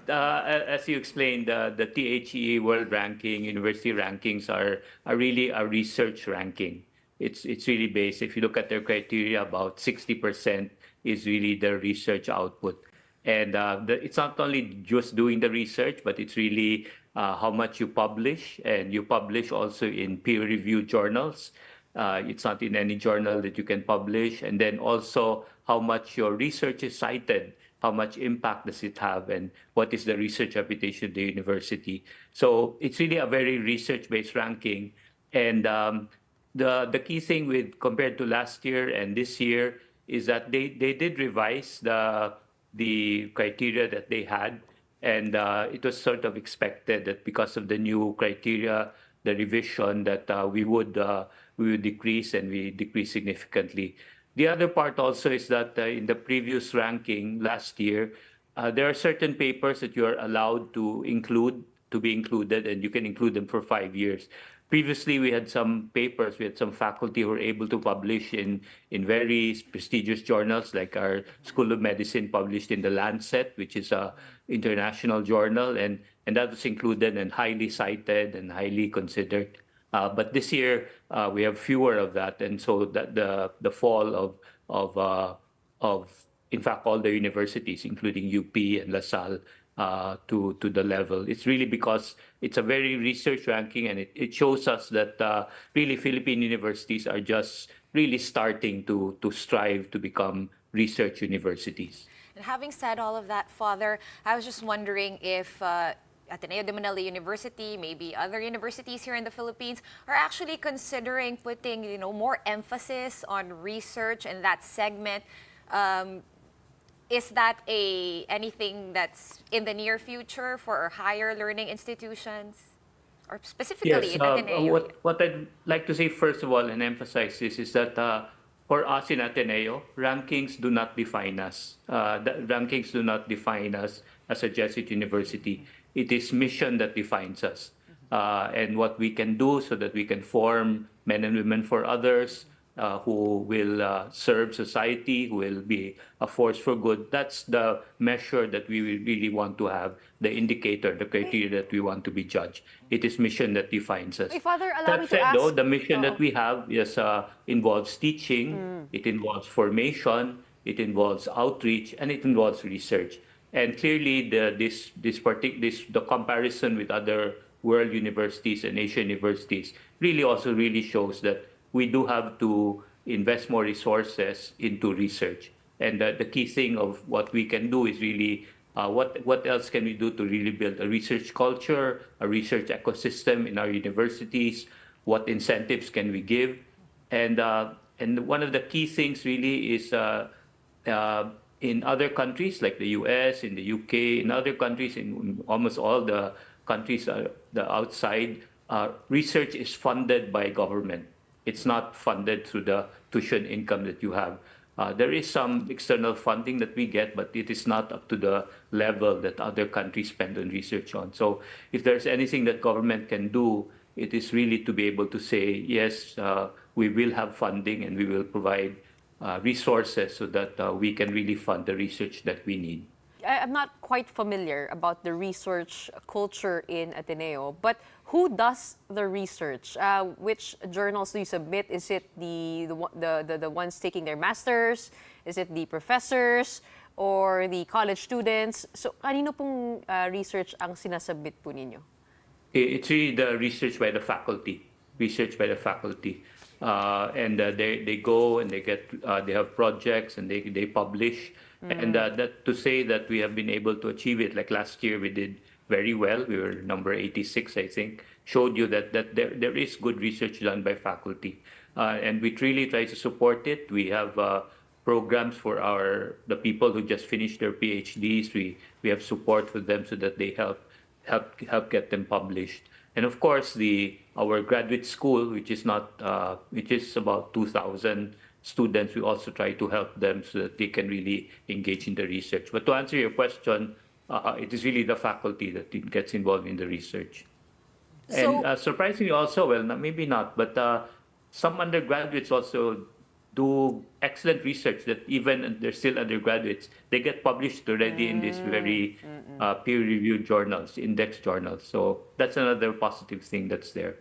as you explained, the THE World Ranking, university rankings are really a research ranking. It's really based. If you look at their criteria, about 60% is really the research output, and it's not only just doing the research, but it's really how much you publish, and you publish also in peer-reviewed journals. It's not in any journal that you can publish, and then also how much your research is cited, how much impact does it have, and what is the research reputation of the university. So it's really a very research-based ranking, and the key thing with compared to last year and this year is that they did revise the criteria that they had, and it was sort of expected that because of the new criteria, the revision that we would decrease, and we decrease significantly. The other part also is that in the previous ranking last year, there are certain papers that you are allowed to be included, and you can include them for 5 years. Previously, we had some papers, we had some faculty who were able to publish in very prestigious journals, like our School of Medicine published in the Lancet, which is a international journal, and that was included and highly cited and highly considered. But this year we have fewer of that, and so that the fall of in fact all the universities, including UP and LaSalle, to the level. It's really because it's a very research ranking, and it shows us that really Philippine universities are just really starting to strive to become research universities. And having said all of that, Father, I was just wondering if Ateneo de Manila University, maybe other universities here in the Philippines, are actually considering putting, more emphasis on research in that segment. Is that anything that's in the near future for higher learning institutions, or specifically in Ateneo? What I'd like to say first of all and emphasize this is that for us in Ateneo, rankings do not define us. Rankings do not define us as a Jesuit university. It is mission that defines us, and what we can do so that we can form men and women for others, who will serve society, who will be a force for good. That's the measure that we really want to have, the indicator, the criteria that we want to be judged. It is mission that defines us. Father, allow me That said, to ask. though, the mission that we have involves teaching, it involves formation, it involves outreach, and it involves research. And clearly, the comparison with other world universities and Asian universities really shows that we do have to invest more resources into research. And the key thing of what we can do is really what else can we do to really build a research culture, a research ecosystem in our universities? What incentives can we give? And one of the key things really is in other countries like the US, in the UK, in other countries, in almost all the countries the outside, research is funded by government. It's not funded through the tuition income that you have. There is some external funding that we get, but it is not up to the level that other countries spend on research on. So if there's anything that government can do, it is really to be able to say, yes, we will have funding and we will provide resources so that we can really fund the research that we need. I'm not quite familiar about the research culture in Ateneo, but who does the research? Which journals do you submit? Is it the ones taking their masters? Is it the professors or the college students? So, kanino pong research ang sinasubmit po ninyo? It's really the research by the faculty. And they go and they have projects and they publish. And that to say that we have been able to achieve it, like last year we did very well. We were number 86, I think, showed you that there is good research done by faculty. And we really try to support it. We have programs for the people who just finished their PhDs. We have support for them so that they help get them published. And of course, our graduate school, which is about 2,000 students, we also try to help them so that they can really engage in the research. But to answer your question, it is really the faculty that gets involved in the research. So, And surprisingly also, well, maybe not, but some undergraduates also do excellent research that even they're still undergraduates, they get published already in these very peer-reviewed journals, index journals. So that's another positive thing that's there.